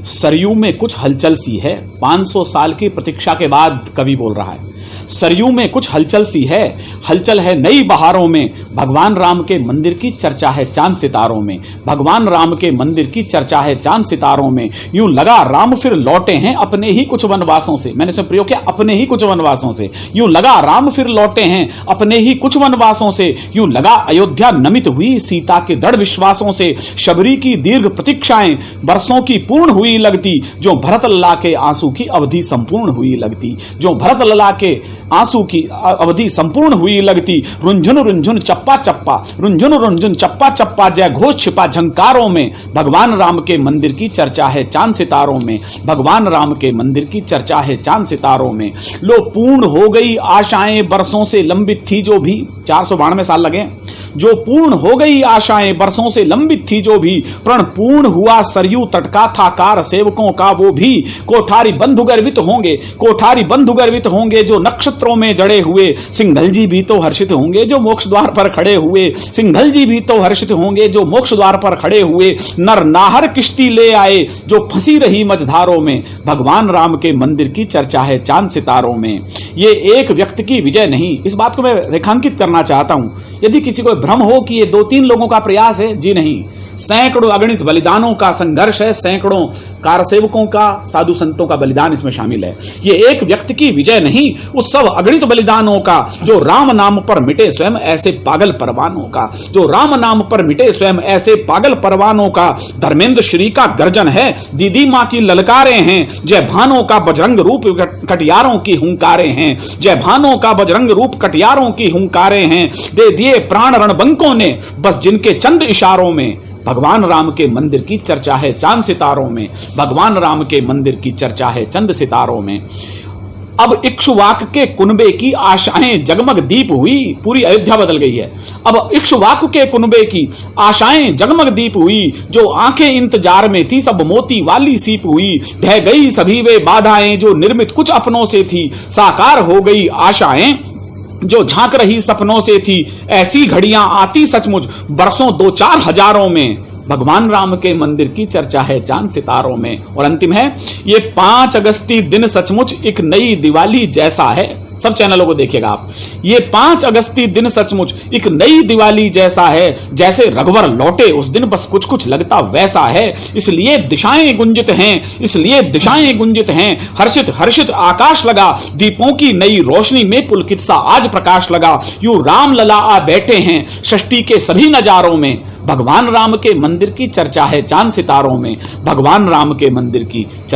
सरयू में कुछ हलचल सी है, 500 साल की प्रतीक्षा के बाद कवि बोल रहा है। सरयू में कुछ हलचल सी है, हलचल है नई बहारों में। भगवान राम के मंदिर की चर्चा है चांद सितारों में। भगवान राम के मंदिर की चर्चा है चांद सितारों में। यूं लगा राम फिर लौटे हैं अपने ही कुछ वनवासों से। मैंने इसमें प्रयोग किया अपने ही कुछ वनवासों से। यूं लगा राम फिर लौटे हैं अपने ही कुछ वनवासों से। यूं लगा अयोध्या नमित हुई सीता के दृढ़ विश्वासों से। शबरी की दीर्घ प्रतीक्षाएं बरसों की पूर्ण हुई लगती, जो भरत लला के आंसू की अवधि संपूर्ण हुई लगती। जो भरत लला के आंसू की अवधि संपूर्ण हुई लगती। रुंझुन रुंझुन चप्पा चप्पा, रुंझुन रुंझुन चप्पा चप्पा, जय घोष छिपा झंकारों में। भगवान राम के मंदिर की चर्चा है चांद सितारों में। भगवान राम के मंदिर की चर्चा है चांद सितारों में। लो पूर्ण हो गई आशाएं बरसों से लंबित थी जो भी, 492 साल लगे। जो पूर्ण हो गई आशाएं बरसों से लंबित थी जो भी, प्रण पूर्ण हुआ सरयू तट का था कार सेवकों का वो भी। कोठारी बंधु गर्वित होंगे, कोठारी बंधु गर्वित होंगे, जो नक्षत्रों में जड़े हुए। सिंघल जी भी तो हर्षित होंगे जो मोक्ष द्वार पर खड़े हुए। सिंघल जी भी तो हर्षित होंगे जो मोक्ष द्वार पर खड़े हुए। नर नाहर किश्ती ले आए जो फंसी रही मझधारों में। भगवान राम के मंदिर की चर्चा है चांद सितारों में। ये एक व्यक्ति की विजय नहीं, इस बात को मैं रेखांकित करना चाहता हूं। यदि किसी को भ्रम हो कि ये 2-3 लोगों का प्रयास है, जी नहीं, सैकड़ों अगणित बलिदानों का संघर्ष है। सैकड़ों कारसेवकों का, साधु संतों का बलिदान इसमें शामिल है। ये एक व्यक्ति की विजय नहीं, उत्सव अगणित बलिदानों का। जो राम नाम पर मिटे स्वयं ऐसे पागल परवानों का। जो राम नाम पर मिटे स्वयं ऐसे पागल परवानों का। धर्मेंद्र श्री का गर्जन है, दीदी माँ की ललकारें हैं। जय भानों का बजरंग रूप कटियारों की हुंकारें हैं। जय भानों का बजरंग रूप कटियारों की हुंकारें हैं। दे दिए प्राण रणबंकों ने बस जिनके चंद इशारों में। भगवान राम के मंदिर की चर्चा है चांद सितारों में। भगवान राम के मंदिर की चर्चा है चंद सितारों में। अब इक्ष्वाक के कुनबे की आशाएं जगमग दीप हुई। पूरी अयोध्या बदल गई है। अब इक्ष्वाक के कुनबे की आशाएं जगमग दीप हुई। जो आंखें इंतजार में थी सब मोती वाली सीप हुई। ढह गई सभी वे बाधाएं जो निर्मित कुछ अपनों से थी। साकार हो गई आशाएं जो झांक रही सपनों से थी। ऐसी घड़ियां आती सचमुच बरसों 2-4 हजारों में। भगवान राम के मंदिर की चर्चा है चांद सितारों में। और अंतिम है, ये 5 अगस्ती दिन सचमुच एक नई दिवाली जैसा है। सब चैनलों को देखिएगा आप। ये 5 अगस्ती दिन सचमुच एक नई दिवाली जैसा है। जैसे रघुवर लौटे उस दिन बस कुछ कुछ लगता वैसा है। इसलिए दिशाएं गुंजित हैं, इसलिए दिशाएं गुंजित हैं। हर्षित हर्षित आकाश लगा, दीपों की नई रोशनी में पुलकित सा आज प्रकाश लगा। यूं राम लला आ बैठे हैं षष्ठी के सभी नजारों में। भगवान राम के मंदिर की चर्चा है चांद सितारों में। भगवान राम के मंदिर की चर्चा